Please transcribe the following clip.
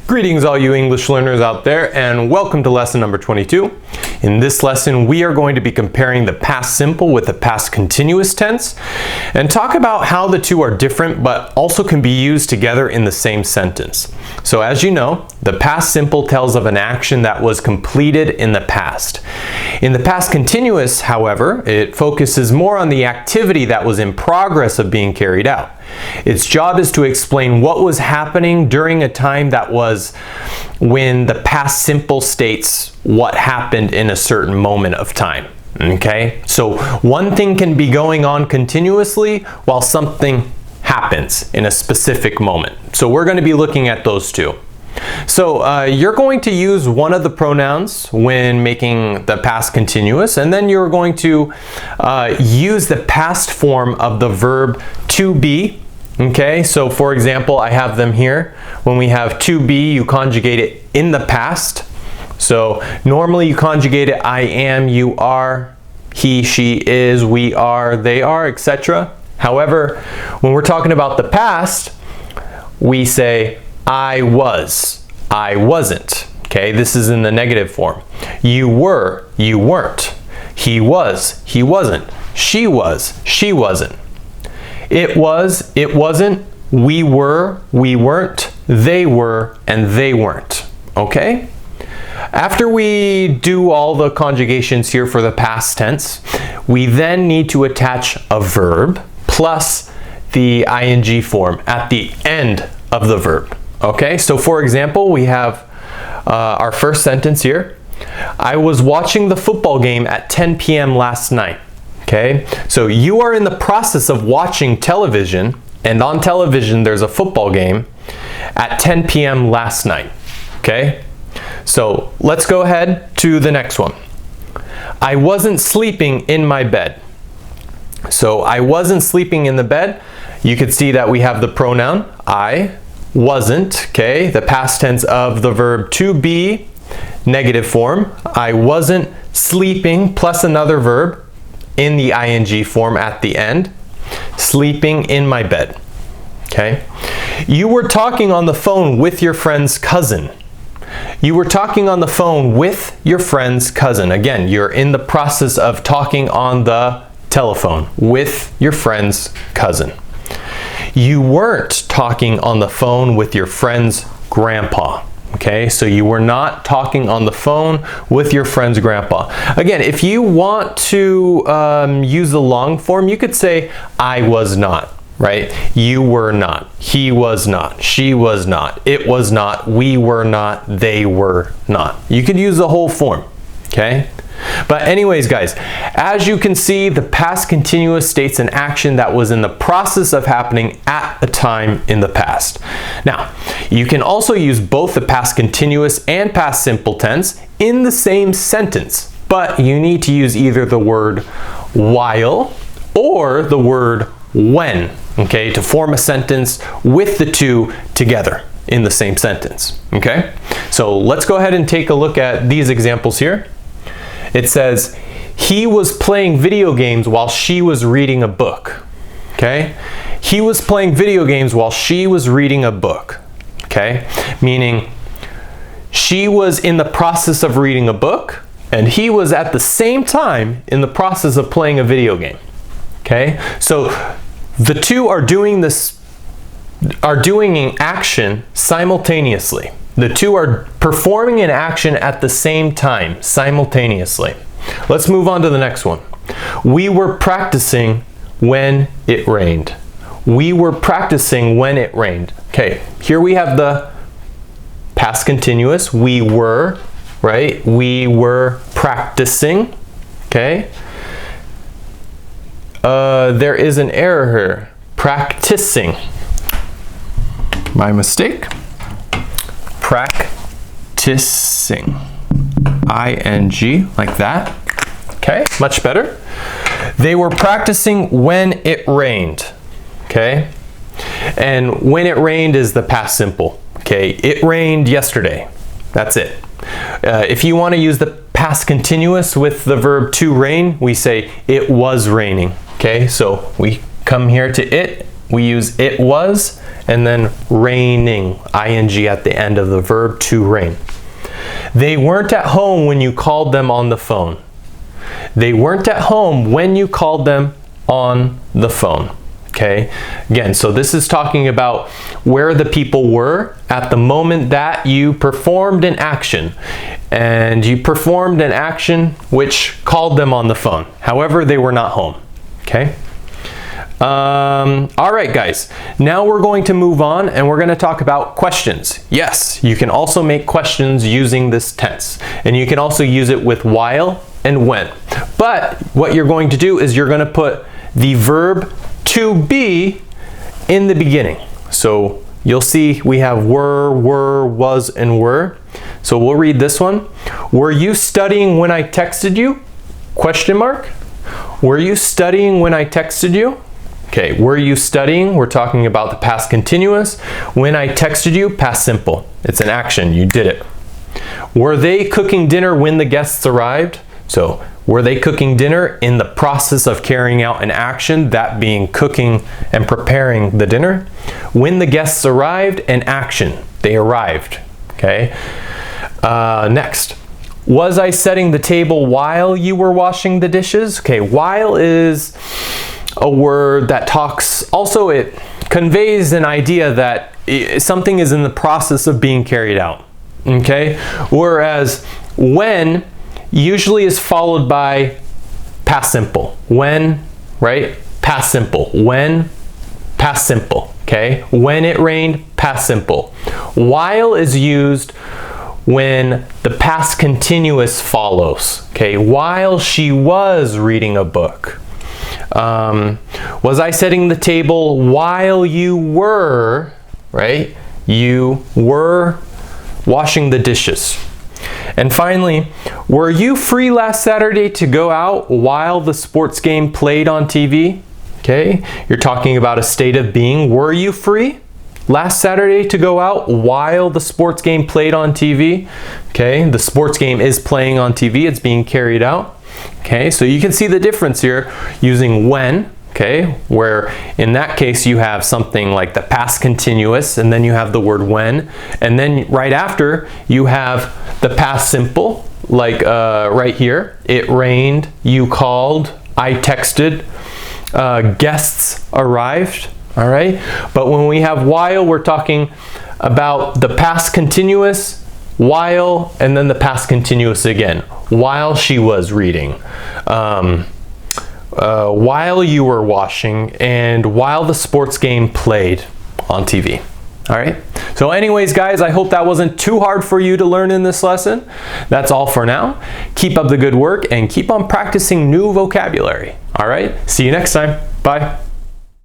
Greetings all you English learners out there, and welcome to lesson number 22. In this lesson we are going to be comparing the past simple with the past continuous tense and talk about how the two are different but also can be used together in the same sentence. So as you know, the past simple tells of an action that was completed in the past. In the past continuous, however, it focuses more on the activity that was in progress of being carried out. Its job is to explain what was happening during a time that was when the past simple states what happened in a certain moment of time. Okay? So one thing can be going on continuously while something happens in a specific moment. So we're going to be looking at those two. So you're going to use one of the pronouns when making the past continuous, and then you're going to use the past form of the verb to be. Okay, so for example, I have them here. When we have to be, you conjugate it in the past. So normally you conjugate it I am, you are, he, she is, we are, they are, etc. However, when we're talking about the past, we say I was, I wasn't. Okay, this is in the negative form. You were, you weren't. He was, he wasn't. She was, she wasn't. It was, it wasn't. We were, we weren't. They were, and they weren't. Okay? After we do all the conjugations here for the past tense, we then need to attach a verb plus the ing form at the end of the verb. Okay? So for example, we have our first sentence here. I was watching the football game at 10 p.m. last night. Okay, so you are in the process of watching television, and on television there's a football game at 10 p.m. last night. Okay, so let's go ahead to the next one. I wasn't sleeping in my bed. So I wasn't sleeping in the bed. You could see that we have the pronoun I wasn't, okay, the past tense of the verb to be, negative form. I wasn't sleeping plus another verb in the ing form at the end, sleeping in my bed. Okay? You were talking on the phone with your friend's cousin. You were talking on the phone with your friend's cousin. Again, you're in the process of talking on the telephone with your friend's cousin. You weren't talking on the phone with your friend's grandpa. Okay, so you were not talking on the phone with your friend's grandpa. Again, if you want to use the long form, you could say, I was not, right? You were not, he was not, she was not, it was not, we were not, they were not. You could use the whole form, okay? But anyways, guys, as you can see, the past continuous states an action that was in the process of happening at a time in the past. Now, you can also use both the past continuous and past simple tense in the same sentence, but you need to use either the word while or the word when, okay, to form a sentence with the two together in the same sentence, okay? So let's go ahead and take a look at these examples here. It says, he was playing video games while she was reading a book. Okay? He was playing video games while she was reading a book. Okay? Meaning, she was in the process of reading a book, and he was at the same time in the process of playing a video game. Okay? So, the two are doing an action simultaneously. The two are performing an action at the same time, simultaneously. Let's move on to the next one. We were practicing when it rained. We were practicing when it rained. Okay, here we have the past continuous. We were, right? We were practicing. Okay. There is an error here. Practicing. My mistake. Practicing, ing, like that. Okay, much better. They were practicing when it rained. Okay, and when it rained is the past simple. Okay, it rained yesterday. That's it. If you want to use the past continuous with the verb to rain, we say it was raining. Okay, so we come here to it, we use it was, and then raining, ing at the end of the verb to rain. They weren't at home when you called them on the phone. They weren't at home when you called them on the phone. Okay, again, so this is talking about where the people were at the moment that you performed an action. And you performed an action which called them on the phone. However, they were not home. Okay. All right, guys. Now we're going to move on and we're going to talk about questions. Yes, you can also make questions using this tense. And you can also use it with while and when. But what you're going to do is you're going to put the verb to be in the beginning. So you'll see we have were, was, and were. So we'll read this one. Were you studying when I texted you? Question mark. Were you studying when I texted you? Okay, were you studying? We're talking about the past continuous. When I texted you, past simple. It's an action, you did it. Were they cooking dinner when the guests arrived? So, were they cooking dinner in the process of carrying out an action, that being cooking and preparing the dinner? When the guests arrived, an action. They arrived. Okay. Next. Was I setting the table while you were washing the dishes? Okay, while is a word that talks, also it conveys an idea that something is in the process of being carried out. Okay. Whereas when usually is followed by past simple. When, right? Past simple. When, past simple. Okay? When it rained, past simple. While is used when the past continuous follows. Okay? While she was reading a book. Was I setting the table while you were, right? You were washing the dishes. And finally, were you free last Saturday to go out while the sports game played on TV? Okay, you're talking about a state of being. Were you free last Saturday to go out while the sports game played on TV? Okay, the sports game is playing on TV. It's being carried out. Okay, so you can see the difference here using when. Okay, where in that case you have something like the past continuous and then you have the word when, and then right after you have the past simple, like right here, it rained, you called, I texted, guests arrived. All right, but when we have while, we're talking about the past continuous, while, and then the past continuous again, while she was reading. While you were washing, and while the sports game played on TV. All right. So anyways, guys, I hope that wasn't too hard for you to learn in this lesson. That's all for now. Keep up the good work and keep on practicing new vocabulary. All right. See you next time. Bye.